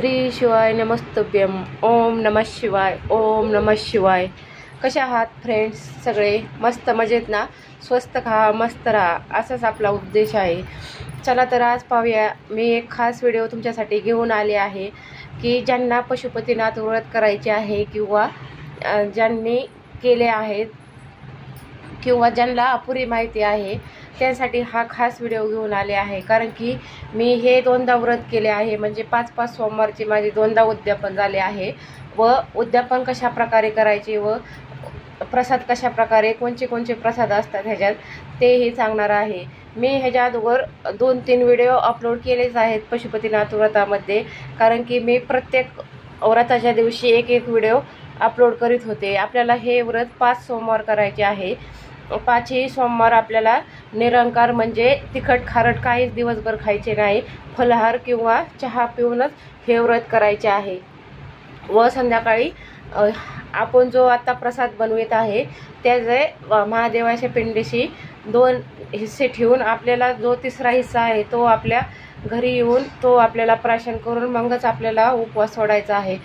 श्री शिवाय नमस्तभ्यम. ओम नमः शिवाय. ओम नमः शिवाय. कशा आहात फ्रेंड्स? सगळे मस्त मजेत ना? स्वस्त खा, मस्त राहा, असाच आपला उद्देश आहे. चला तर आज पाहूया, मी एक खास व्हिडिओ तुमच्यासाठी घेऊन आले आहे की ज्यांना पशुपतीनाथ व्रत करायचे आहे किंवा ज्यांनी केले आहेत किंवा ज्यांना अपुरी माहिती आहे त्यासाठी हा खास व्हिडिओ घेऊन आले आहे. कारण की मी हे दोनदा व्रत केले आहे, म्हणजे 5-5 सोमवारचे माझे दोनदा उद्यापन झाले आहे. व उद्यापन कशा प्रकारे करायचे व प्रसाद कशा प्रकारे कोणते प्रसाद असतात ह्याच्यात तेही सांगणार आहे. मी ह्याच्या अगोदर 2-3 व्हिडिओ अपलोड केलेच आहेत पशुपतीनाथ व्रतामध्ये. कारण की मी प्रत्येक व्रताच्या दिवशी एक व्हिडिओ अपलोड करीत होते. आपल्याला हे व्रत 5 सोमवार करायचे आहे. 5ही सोमवार आपल्याला निरंकार म्हणजे तिखट खारट काहीच दिवसभर खायचे नाही. फलाहार किंवा चहा पिऊनच हे व्रत करायचे आहे. व संध्याकाळी आपण जो आता प्रसाद बनवित आहे त्याचे महादेवाच्या पिंडीशी 2 हिस्से ठेवून आपल्याला जो तिसरा हिस्सा आहे तो आपल्या घरी येऊन तो आपल्याला प्राशन करून मगच आपल्याला उपवास सोडायचा आहे.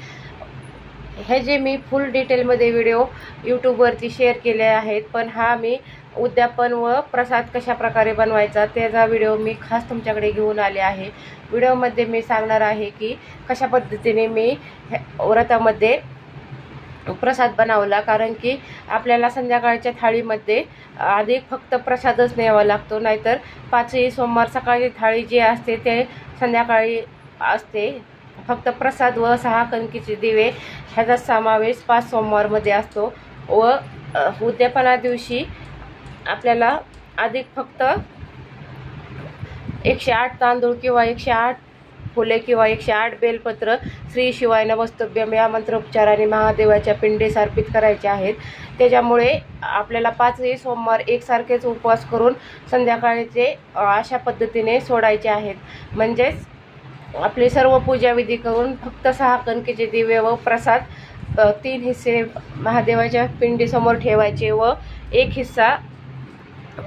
हे जे मी फुल डिटेलमध्ये व्हिडिओ यूट्यूबवरती शेअर केले आहेत, पण हा मी उद्यापन व प्रसाद कशा प्रकारे बनवायचा त्याचा व्हिडिओ मी खास तुमच्याकडे घेऊन आले आहे. व्हिडिओमध्ये मी सांगणार आहे की कशा पद्धतीने मी व्रतामध्ये प्रसाद बनवला. कारण की आपल्याला संध्याकाळच्या थाळीमध्ये आधी फक्त प्रसादच न्यावा लागतो, नाहीतर 5ही सोमवार सकाळची थाळी जी असते ते संध्याकाळी असते. फक्त प्रसाद व 6 कणकीचे दिवे ह्याचा समावेश 5 सोमवारमध्ये असतो. व उद्यापना दिवशी आपल्याला अधिक फक्त 108 तांदूळ किंवा 108 फुले किंवा 108 बेलपत्र श्री शिवाय नमस्तभ्यम या मंत्रोच्चाराने महादेवाच्या पिंडीस अर्पित करायचे आहेत. त्याच्यामुळे आपल्याला 5ही सोमवार एकसारखेच उपवास करून संध्याकाळचे अशा पद्धतीने सोडायचे आहेत. म्हणजेच आपली सर्व पूजाविधी करून फक्त 6 कणकेचे दिवे व प्रसाद 3 हिस्से महादेवाच्या पिंडीसमोर ठेवायचे व एक हिस्सा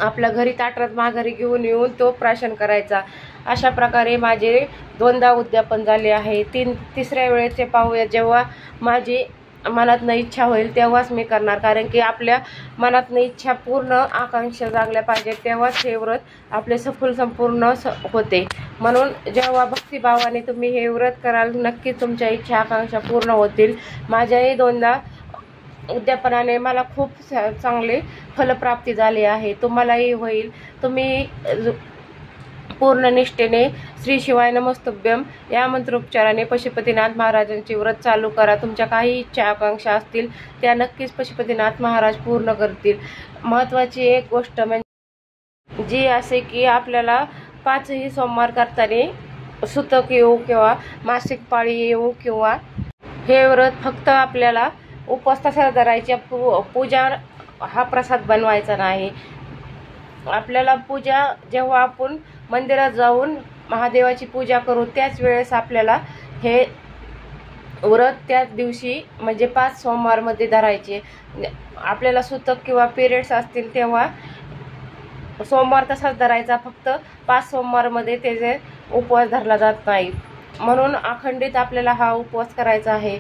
आपल्या घरी ताटात माघारी घेऊन येऊन तो प्राशन करायचा. अशा प्रकारे माझे 2दा उद्यापन झाले आहे. तिसऱ्या वेळेचे पाहूया, जेव्हा माझी मनातनं इच्छा होईल तेव्हाच मी करणार. कारण की आपल्या मनातनं इच्छा पूर्ण आकांक्षा जागल्या पाहिजे, तेव्हाच हे व्रत आपले संपूर्ण होते. म्हणून जेव्हा भक्तिभावाने तुम्ही हे व्रत कराल नक्कीच तुमच्या इच्छा आकांक्षा पूर्ण होतील. माझ्याही 2दा उद्यापनाने मला खूप चांगले फलप्राप्ती झाली आहे. तुम्हालाही होईल. तुम्ही पूर्ण निष्ठेने श्री शिवाय नमस्तभ्यम या मंत्रोच्चाराने पशुपतीनाथ महाराजांचे व्रत चालू करा. तुमच्या काही इच्छा आकांक्षा असतील त्या नक्कीच पशुपतीनाथ महाराज पूर्ण करतील. महत्त्वाची एक गोष्ट म्हणजे जी असे की आपल्याला 5ही सोमवार करताना सुतक येऊ किंवा मासिक पाळी येऊ किंवा हे व्रत फक्त आपल्याला उपवास तसा धरायच्या, पूजा हा प्रसाद बनवायचा नाही. आपल्याला पूजा जेव्हा आपण मंदिरात जाऊन महादेवाची पूजा करू त्याच वेळेस आपल्याला हे व्रत त्याच दिवशी म्हणजे 5 सोमवारमध्ये धरायचे. आपल्याला सुतक किंवा पिरियड्स असतील तेव्हा सोमवार तसाच धरायचा, फक्त 5 सोमवारमध्ये त्याचे उपवास धरला जात नाही. म्हणून अखंडित आपल्याला हा उपवास करायचा आहे.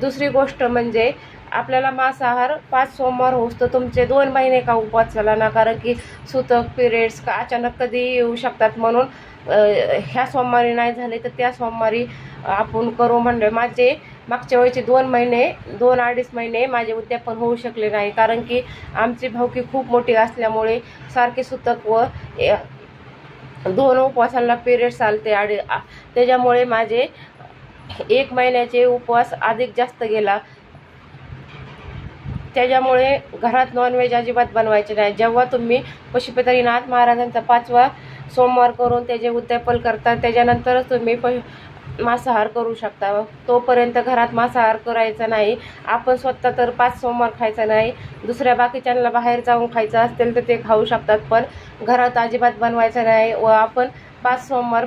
दुसरी गोष्ट म्हणजे आपल्याला मांसाहार 5 सोमवार होतो तुमचे 2 महिने का उपवास झाला ना. कारण की सुतक पिरियड्स का अचानक कधी येऊ शकतात. म्हणून ह्या सोमवारी नाही झाले तर त्या सोमवारी आपण करू म्हणले. माझे मागच्या वेळेचे 2-2.5 महिने माझे उद्यापन होऊ शकले नाही. कारण की आमची भावकी खूप मोठी असल्यामुळे सारखे सुतक व 2 उपवासांना पिरियड्स आलते. त्याच्यामुळे माझे 1 महिन्याचे उपवास अधिक जास्त गेला. त्याच्यामुळे घरात नॉनव्हेज अजिबात बनवायचे नाही. जेव्हा तुम्ही पशुपतीनाथ महाराजांचा 5वा सोमवार करून त्याचे उद्यापन करता त्याच्यानंतरच तुम्ही मांसाहार करू शकता. तोपर्यंत घरात मांसाहार करायचा नाही. आपण स्वतः तर 5 सोमवार खायचा नाही. दुसऱ्या बाकीच्यांना बाहेर जाऊन खायचं असेल तर ते खाऊ शकतात, पण घरात अजिबात बनवायचं नाही. व आपण 5 सोमवार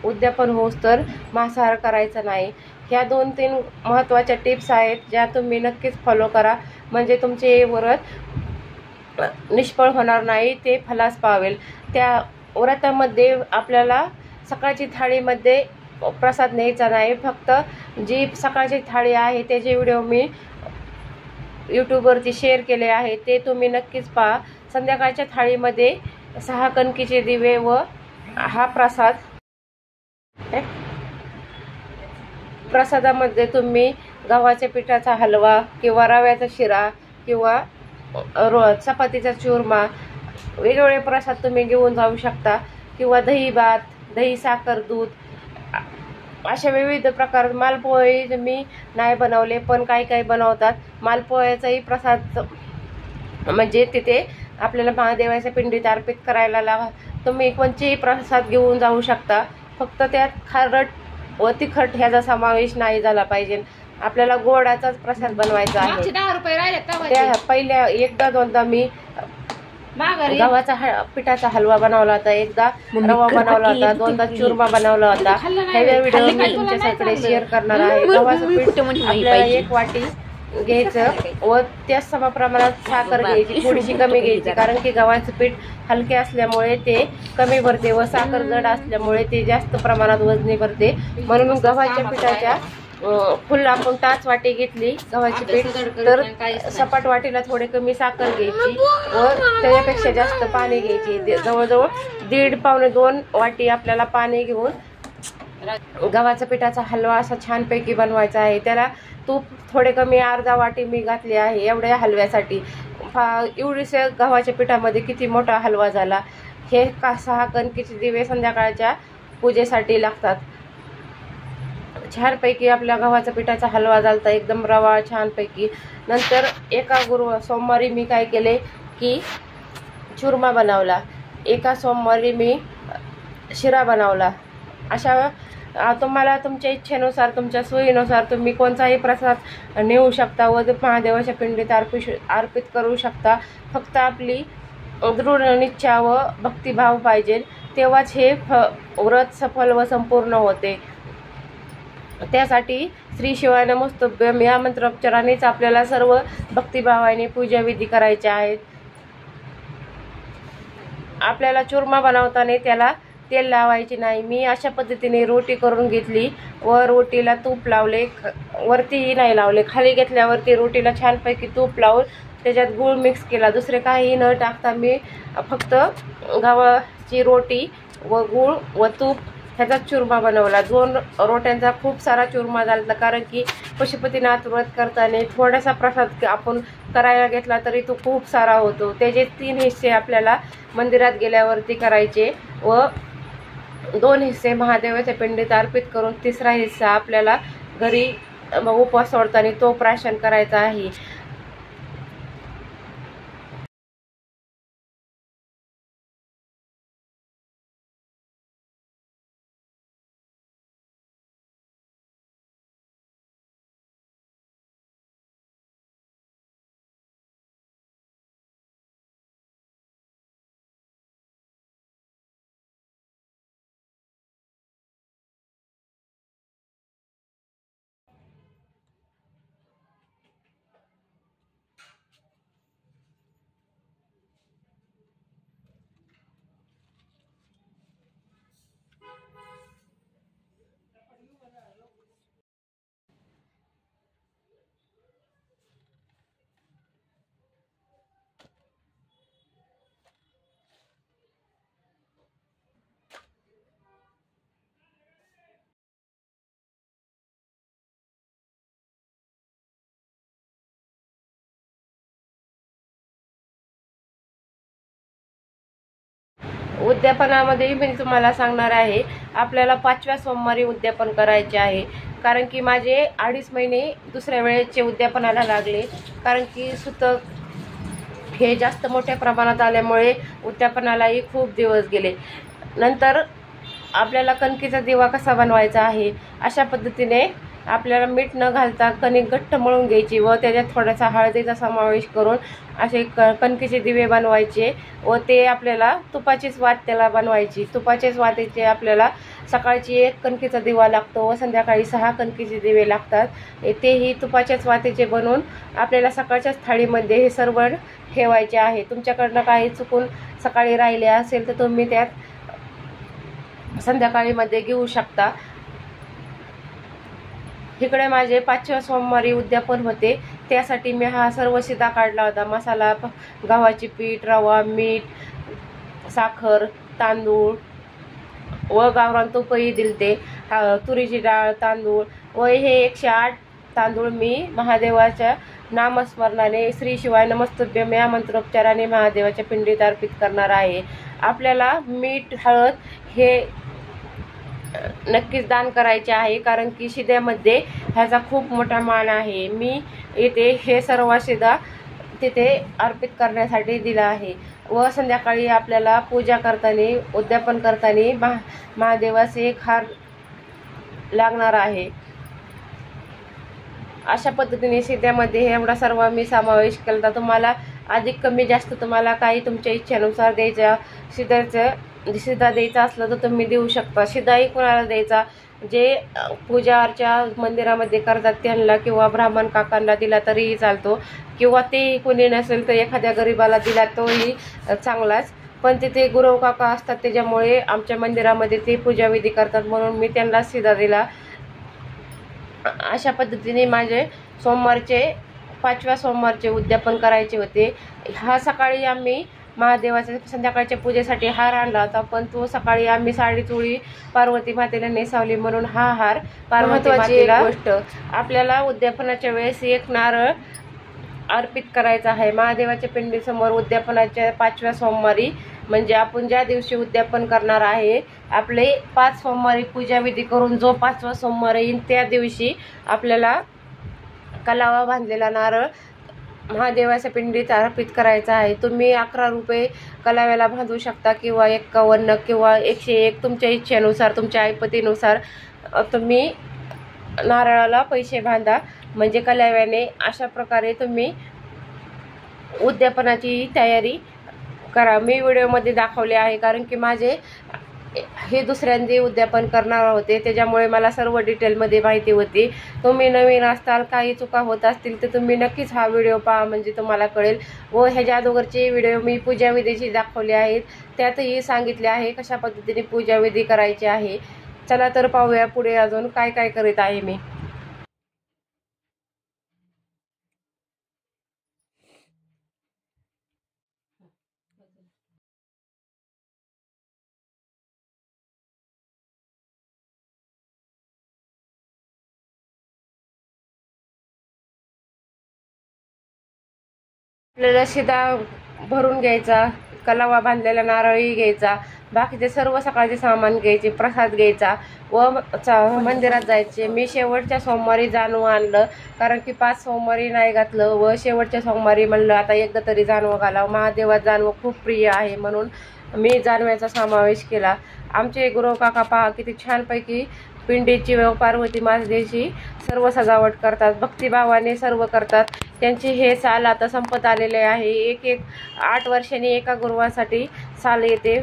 उद्यापन होऊस तर मांसाहार करायचा नाही. ह्या 2-3 महत्त्वाच्या टिप्स आहेत ज्या तुम्ही नक्कीच फॉलो करा. म्हणजे तुमचे व्रत निष्फळ होणार नाही, ते फलास पावेल. त्या व्रतामध्ये आपल्याला सकाळची थाळीमध्ये प्रसाद न्यायचा नाही. फक्त जी सकाळची थाळी आहे त्याचे व्हिडिओ मी यूट्यूबवरती शेअर केले आहे, ते तुम्ही नक्कीच पहा. संध्याकाळच्या थाळीमध्ये 6 कणकीचे दिवे व हा प्रसादामध्ये तुम्ही गव्हाच्या पिठाचा हलवा किंवा रव्याचा शिरा किंवा चपातीचा चुरमा वेगवेगळे प्रसाद तुम्ही घेऊन जाऊ शकता. किंवा दही भात, दही साखर, दूध अशा विविध प्रकार. मालपोहे मी नाही बनवले, पण काही बनवतात. मालपोह्याचाही प्रसाद म्हणजे तिथे आपल्याला महादेवाच्या पिंडीत अर्पित करायला तुम्ही कोणतेही प्रसाद घेऊन जाऊ शकता. फक्त त्यात खारट व तिखट ह्याचा समावेश नाही झाला पाहिजे. आपल्याला गोडाचाच प्रसाद बनवायचा आहे. त्या पहिल्या एकदा दोनदा मी गव्हाचा पिठाचा हलवा बनवला होता, एकदा रवा बनवला होता, दोनदा चुरमा बनवला होता. हे व्हिडिओ मी तुमच्याकडे शेअर करणार आहे. गव्हाचं पीठ आपल्याला 1 वाटी घ्यायचं व त्याच समप्रमाणात साखर घ्यायची, थोडीशी कमी घ्यायची, कारण की गव्हाचं पीठ हलके असल्यामुळे ते कमी भरते व साखर जड असल्यामुळे ते जास्त प्रमाणात वजनी भरते. म्हणून गव्हाच्या पिठाच्या फुल आपण 5 वाटी घेतली गव्हाची पीठ, तर सपाट वाटीला थोडे कमी साखर घ्यायची व त्याच्यापेक्षा जास्त पाणी घ्यायची. जवळजवळ 1.5 पावणे 2 वाटी आपल्याला पाणी घेऊन गव्हाचा पिठाचा हलवा असा छानपैकी बनवायचा आहे. त्याला तूप थोडे कमी अर्धा वाटी मी घातले आहे एवढ्या हलव्यासाठी. एवढीशा गव्हाच्या पिठामध्ये किती मोठा हलवा झाला. हे 6 कणकीचे दिवे संध्याकाळच्या पूजेसाठी लागतात. छानपैकी आपल्या गव्हाचा पिठाचा हलवा झालता, एकदम रवा छानपैकी. नंतर एका सोमवारी मी काय केले की चुरमा बनवला, एका सोमवारी मी शिरा बनवला. अशा तुम्हाला तुमच्या इच्छेनुसार, तुमच्या सोयीनुसार तुम्ही कोणताही प्रसाद नेऊ शकता व महादेवाच्या पिंडीत अर्पित करू शकता. फक्त आपली दृढ निश्चय व भक्तिभाव पाहिजे, तेव्हाच हे व्रत सफल व संपूर्ण होते. त्यासाठी श्री शिवाय नमोस्तुभ्यम या मंत्रोच्चारानेच आपल्याला सर्व भक्तिभावाने पूजाविधी करायचे आहेत. आपल्याला चुरमा बनवताना त्याला तेल लावायचे नाही. मी अशा पद्धतीने रोटी करून घेतली व रोटीला तूप लावले, वरतीही नाही लावले, खाली घेतल्यावरती रोटीला छानपैकी तूप लावून त्याच्यात गूळ मिक्स केला. दुसरे काही न टाकता मी फक्त गव्हाची रोटी व गूळ व तूप ह्याचा चुरमा बनवला. 2 रोट्यांचा खूप सारा चुरमा झाला, कारण की पशुपतीनाथ व्रत करताना थोडासा प्रसाद आपण करायला घेतला तरी तो खूप सारा होतो. त्याचे 3 हिस्से आपल्याला मंदिरात गेल्यावरती करायचे व 2 हिस्से महादेवाच्या पिंडीत अर्पित करून 3रा हिस्सा आपल्याला घरी उपवास सोडताना तो प्राशन करायचा आहे. उद्यापनामध्ये मी तुम्हाला सांगणार आहे. आपल्याला 5व्या सोमवारी उद्यापन करायचे आहे, कारण की माझे 2.5 महिने दुसऱ्या वेळेचे उद्यापनाला लागले, कारण की सुतक हे जास्त मोठ्या प्रमाणात आल्यामुळे उद्यापनालाही खूप दिवस गेले. नंतर आपल्याला कणकीचा दिवा कसा बनवायचा आहे, अशा पद्धतीने आपल्याला मीठ न घालता कणिक घट्ट मळून घ्यायची व त्याच्यात थोडासा हळदीचा समावेश करून असे कणकीचे दिवे बनवायचे व ते आपल्याला तुपाचीच वात त्याला बनवायची. तुपाचेच वातीचे आपल्याला सकाळची 1 कणकीचा दिवा लागतो व संध्याकाळी 6 कणकीचे दिवे लागतात. तेही तुपाच्याच वातीचे बनवून आपल्याला सकाळच्याच थाळीमध्ये हे सर्व ठेवायचे आहे. तुमच्याकडनं काही चुकून सकाळी राहिले असेल तर तुम्ही त्यात संध्याकाळीमध्ये घेऊ शकता. इकडे माझे 5व्या सोमवारी उद्यापन होते, त्यासाठी मी हा सर्व शिदा काढला होता. मसाला, गव्हाची पीठ, रवा, मीठ, साखर, तांदूळ व गावरान तुपही दिलते, तुरीची डाळ, तांदूळ व हे 108 तांदूळ मी महादेवाच्या नामस्मरणाने श्री शिवाय नमस्तुभ्यं या मंत्रोच्चाराने महादेवाच्या पिंडीत अर्पित करणार आहे. आपल्याला मीठ, हळद हे नक्कीच दान करायचे आहे, कारण की शिद्यामध्ये ह्याचा खूप मोठा मान आहे. मी इथे हे सर्व शिदा तिथे अर्पित करण्यासाठी दिला आहे. व संध्याकाळी आपल्याला पूजा करताना, उद्यापन करताना महादेवाचे एक हार लागणार आहे. अशा पद्धतीने शिद्यामध्ये एवढा सर्व मी समावेश केला. तुम्हाला अधिक कमी जास्त तुम्हाला काही तुमच्या इच्छेनुसार द्यायच्या शिदा द्यायचा असला तर तुम्ही देऊ शकता. शिदाही कोणाला द्यायचा, जे पूजा अर्चा मंदिरामध्ये करतात त्यांना किंवा ब्राह्मण काकांना दिला तरीही चालतो, किंवा ते कोणी नसेल तर एखाद्या गरीबाला दिला तोही चांगलाच. पण तिथे गुरव काका असतात, त्याच्यामुळे आमच्या मंदिरामध्ये ते पूजाविधी करतात, म्हणून मी त्यांना शिदा दिला. अशा पद्धतीने माझे सोमवारचे 5व्या सोमवारचे उद्यापन करायचे होते. हा सकाळी आम्ही महादेवाच्या संध्याकाळच्या पूजेसाठी हार आणला होता, पण तो सकाळी आम्ही साडी चोळी पार्वती मातेला नेसावली, म्हणून हा हार पार्वती मातेला. गोष्ट, आपल्याला उद्यापनाच्या वेळेस एक नारळ अर्पित करायचा आहे महादेवाच्या पिंडीसमोर. उद्यापनाच्या 5व्या सोमवारी म्हणजे आपण ज्या दिवशी उद्यापन करणार आहे, आपले 5 सोमवारी पूजाविधी करून जो 5वा सोमवार येईल त्या दिवशी आपल्याला कलावा बांधलेला नारळ महादेवाच्या पिंडीत अर्पित करायचा आहे. तुम्ही 11 रुपये कलाव्याला बांधू शकता, किंवा 51 किंवा 101 तुमच्या इच्छेनुसार, तुमच्या ऐपतीनुसार तुम्ही नारळाला पैसे बांधा, म्हणजे कलाव्याने. अशा प्रकारे तुम्ही उद्यापनाची तयारी करा. मी व्हिडिओमध्ये दाखवले आहे, कारण की माझे हे दुसऱ्यांदा उद्यापन करणार होते, त्याच्यामुळे मला सर्व डिटेलमध्ये माहिती होती. तुम्ही नवीन असताल, काही चुका होत असतील तर तुम्ही नक्कीच हा व्हिडिओ पहा, म्हणजे तुम्हाला कळेल. व ह्याच्या अगोदरचे व्हिडिओ मी पूजाविधीची दाखवले आहेत, त्यातही सांगितले आहे कशा पद्धतीने पूजाविधी करायची आहे. चला तर पाहूया पुढे अजून काय काय करीत आहे मी. आपल्याला शिदा भरून घ्यायचा, कलावा बांधलेला नारळही घ्यायचा, बाकीचे सर्व सकाळचे सामान घ्यायचे, प्रसाद घ्यायचा व मंदिरात जायचे. मी शेवटच्या सोमवारी जानवं आणलं, कारण की 5 सोमवारी नाही घातलं, व शेवटच्या सोमवारी म्हणलं आता एकदा तरी जानवं घालावं. महादेवात जानवं खूप प्रिय आहे, म्हणून मी जानव्याचा समावेश केला. आमचे गुरव काका पहा किती छानपैकी पिंडीची व पार्वती मातेची सर्व सजावट करतात, भक्तिभावाने सर्व करतात. त्यांचे हे साल आता संपत आलेले आहे. एक 8 वर्षांनी एका गुरुवासाठी साल येते,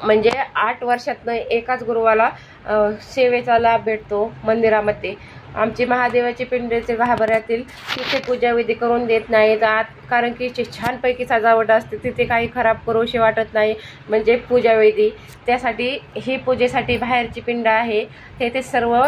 म्हणजे 8 वर्षातनं एकाच गुरुवाला सेवेचा लाभ भेटतो मंदिरामध्ये. आमची महादेवाची पिंडीचे गाभाऱ्यातील तिथे पूजाविधी करून देत नाहीत आत, कारण की छानपैकी सजावट असते, तिथे काही खराब करूशी वाटत नाही, म्हणजे पूजाविधी. त्यासाठी ही पूजेसाठी बाहेरची पिंड आहे, तेथे सर्व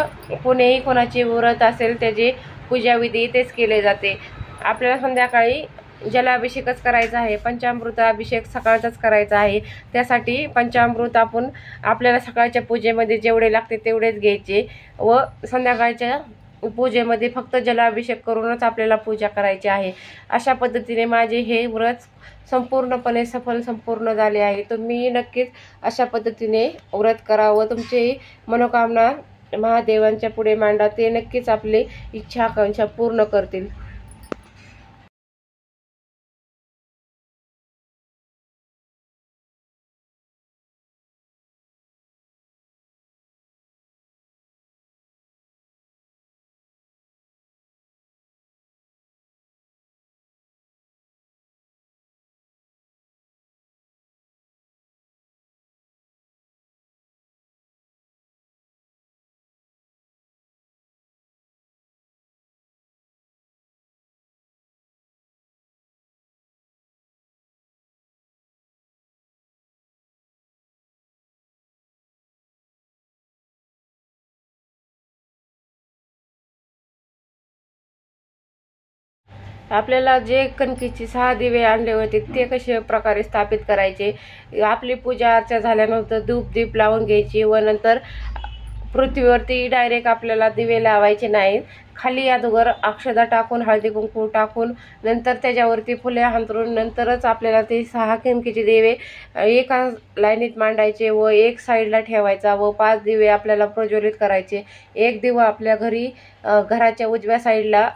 कोणीही कोणाची व्रत असेल त्याची पूजाविधी तेच केले जाते. आपल्याला संध्याकाळी जलाभिषेकच करायचा आहे, पंचामृत अभिषेक सकाळचाच करायचा आहे. त्यासाठी पंचामृत आपण आपल्याला सकाळच्या पूजेमध्ये जेवढे लागते तेवढेच घ्यायचे, व संध्याकाळच्या पूजेमध्ये फक्त जलाभिषेक करूनच आपल्याला पूजा करायची आहे. अशा पद्धतीने माझे हे व्रत संपूर्णपणे सफल संपूर्ण झाले आहे. तुम्ही नक्कीच अशा पद्धतीने व्रत करा व तुमची मनोकामना महादेवांच्या पुढे मांडा, ते नक्कीच आपली इच्छा आकांक्षा पूर्ण करतील. आपल्याला जे कणकीचे 6 दिवे आणले होते ते कशा प्रकारे स्थापित करायचे, आपली पूजा अर्चा झाल्यानंतर धूप दीप लावून घ्यायची व नंतर पृथ्वीवरती डायरेक्ट आपल्याला दिवे लावायचे नाहीत, खाली अगोदर अक्षदा टाकून हळदी कुंकू टाकून नंतर त्याच्यावरती फुले हांतरून नंतरच आपल्याला ते 6 कणकीचे दिवे एका लाईनीत मांडायचे व एक साईडला ठेवायचा व 5 दिवे आपल्याला प्रज्वलित करायचे। एक दिवा आपल्या घराच्या उजव्या साईडला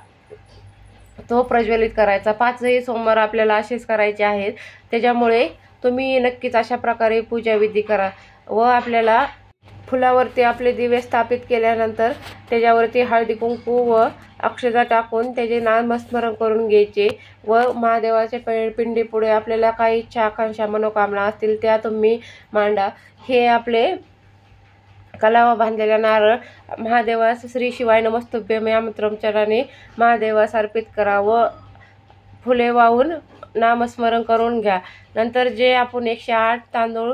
तो प्रज्वलित करायचा। 5ही सोमवार आपल्याला असेच करायचे आहेत। त्याच्यामुळे तुम्ही नक्कीच अशा प्रकारे पूजा विधी करा व आपल्याला फुलावरती आपले दिवे स्थापित केल्यानंतर त्याच्यावरती हळदी कुंकू व अक्षता टाकून त्याचे नामस्मरण करून घ्यायचे व महादेवाच्या पिंडीपुढे आपल्याला काही इच्छा आकांक्षा मनोकामना असतील त्या तुम्ही मांडा। हे आपले कलावा बांधलेला नारळ महादेवास श्री शिवाय नमस्तुभ्यम या मंत्रोच्चाराने महादेवास अर्पित करा व फुले वाहून नामस्मरण करून घ्या। नंतर जे आपण 108 तांदूळ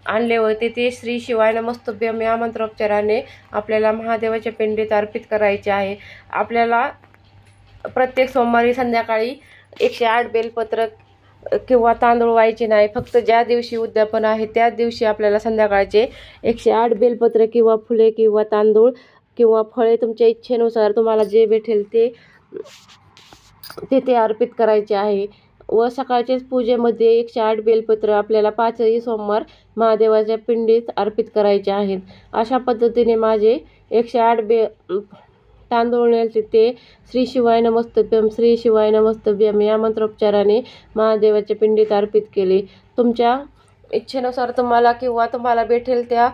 आणले होते ते श्री शिवाय नमस्तुभ्यम या मंत्रोच्चाराने आपल्याला महादेवाच्या पिंडीत अर्पित करायचे आहे। आपल्याला प्रत्येक सोमवारी संध्याकाळी 108 बेलपत्र किंवा तांदूळ व्हायचे नाही, फक्त ज्या दिवशी उद्यापन आहे त्याच दिवशी आपल्याला संध्याकाळचे 108 बेलपत्र किंवा फुले किंवा तांदूळ किंवा फळे तुमच्या इच्छेनुसार तुम्हाला जे भेटेल ते अर्पित करायचे आहे व सकाळच्याच पूजेमध्ये 108 बेलपत्र आपल्याला 5ही सोमवार महादेवाच्या पिंडीत अर्पित करायचे आहेत। अशा पद्धतीने माझे 108 तांदूळ नेलते ते श्री शिवाय नमस्तुभ्यम श्री शिवाय नमस्तुभ्यम या मंत्रोच्चाराने महादेवाच्या पिंडीत अर्पित केले। तुमच्या इच्छेनुसार तुम्हाला भेटेल त्या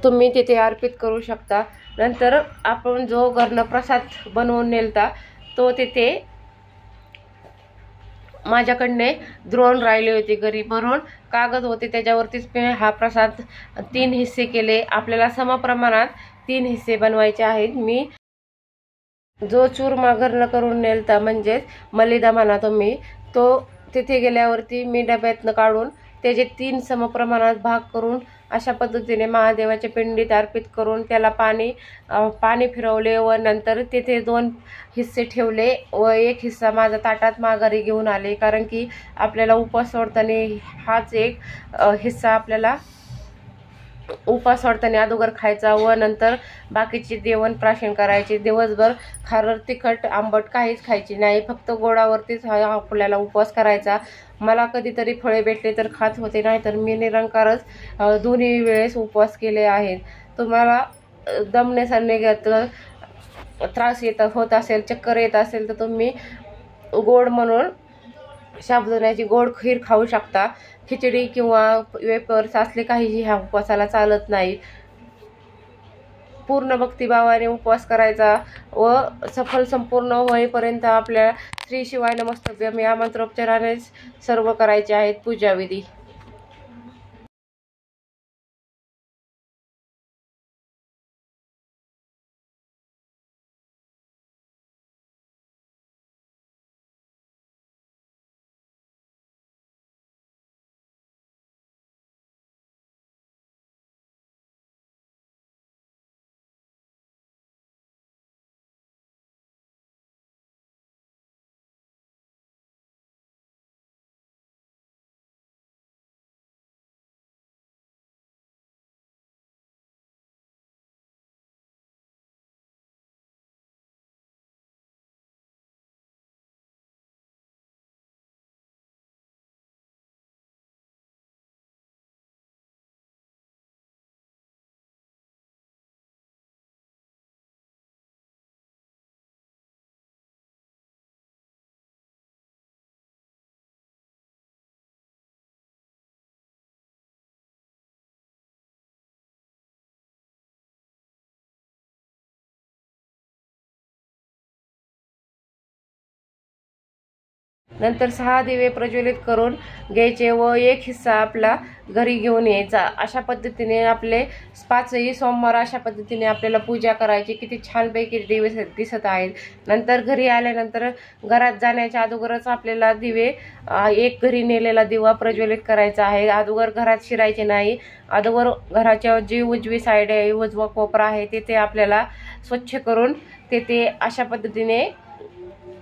तुम्ही तिथे अर्पित करू शकता। नंतर आपण जो घरनं प्रसाद बनवून नेलता तो तिथे माझ्याकडने द्रोण राहिले होते घरी, म्हणून कागद होते त्याच्यावरतीच मी हा प्रसाद 3 हिस्से केले। आपल्याला समप्रमाणात 3 हिस्से बनवायचे आहेत। मी जो चूरमा घरनं करून नेलता म्हणजेच मलिदा म्हणा तुम्ही, तो तिथे गेल्यावरती मी डब्यातनं काढून त्याचे 3 समप्रमाणात भाग करून अशा पद्धतीने महादेवाच्या पिंडीत अर्पित करून त्याला पाणी फिरवले व नंतर तिथे 2 हिस्से ठेवले व 1 हिस्सा माझा ताटात माघारी घेऊन आले, कारण की आपल्याला उपवास सोडताना हाच एक हिस्सा आपल्याला उपवास सोडताना अगोदर खायचा व नंतर बाकीचे जेवण प्राशन करायचे। दिवसभर खारट तिखट आंबट काहीच खायची नाही, फक्त गोडावरतीच आपल्याला उपवास करायचा। मला कधीतरी फळे भेटले तर खात होते, नाही तर मी निरंकारच दोन्ही वेळेस उपवास केले आहेत। तुम्हाला दम नसण्याचा त्रास होत असेल, चक्कर येत असेल तर तुम्ही गोड म्हणून साबुदाण्याची गोड खीर खाऊ शकता। खिचडी किंवा वेपर्स असले काहीही ह्या उपवासाला चालत नाही। पूर्ण भक्तिभावाने उपवास करायचा व सफल संपूर्ण होईपर्यंत आपल्या श्री शिवाय नमस्तुभ्यम या मंत्रोच्चारानेच सर्व करायचे आहेत पूजाविधी। नंतर 6 दिवे प्रज्वलित करून घ्यायचे व 1 हिस्सा आपला घरी घेऊन यायचा। अशा पद्धतीने आपले 5ही सोमवार अशा पद्धतीने आपल्याला पूजा करायची। किती छानपैकी दिवस दिसत आहेत। नंतर घरी आल्यानंतर घरात जाण्याच्या अगोदरच आपल्याला दिवे 1 घरी नेलेला दिवा प्रज्वलित करायचा आहे। अगोदर घरात शिरायचे नाही। अगोदर घराच्या जी उजवी साईड आहे, उजवा कोपरा आहे, तिथे आपल्याला स्वच्छ करून तिथे अशा पद्धतीने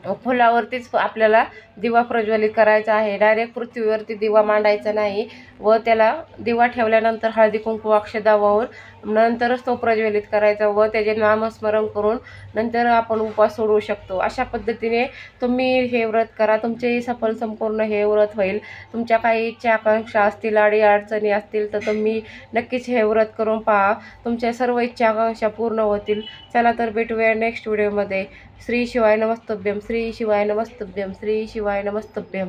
फुलावरतीच आपल्याला दिवा प्रज्वलित करायचा आहे. डायरेक्ट पृथ्वीवरती दिवा मांडायचा नाही व त्याला दिवा ठेवल्यानंतर हळदी कुंकू अक्षदा वाहून नंतरच तो प्रज्वलित करायचा व त्याचे नामस्मरण करून नंतर आपण उपवास सोडवू शकतो. अशा पद्धतीने तुम्ही हे व्रत करा. तुमचे सफल संपूर्ण हे व्रत होईल. तुमच्या काही इच्छा आकांक्षा असतील, अडी अडचणी असतील तर तुम्ही नक्कीच हे व्रत करून पहा. तुमच्या सर्व इच्छा आकांक्षा पूर्ण होतील. चला तर भेटूया नेक्स्ट व्हिडिओमध्ये. श्री शिवाय नमस्तुभ्यं. श्री शिवाय नमस्तुभ्यं. श्री शिवाय नमस्तुभ्यं.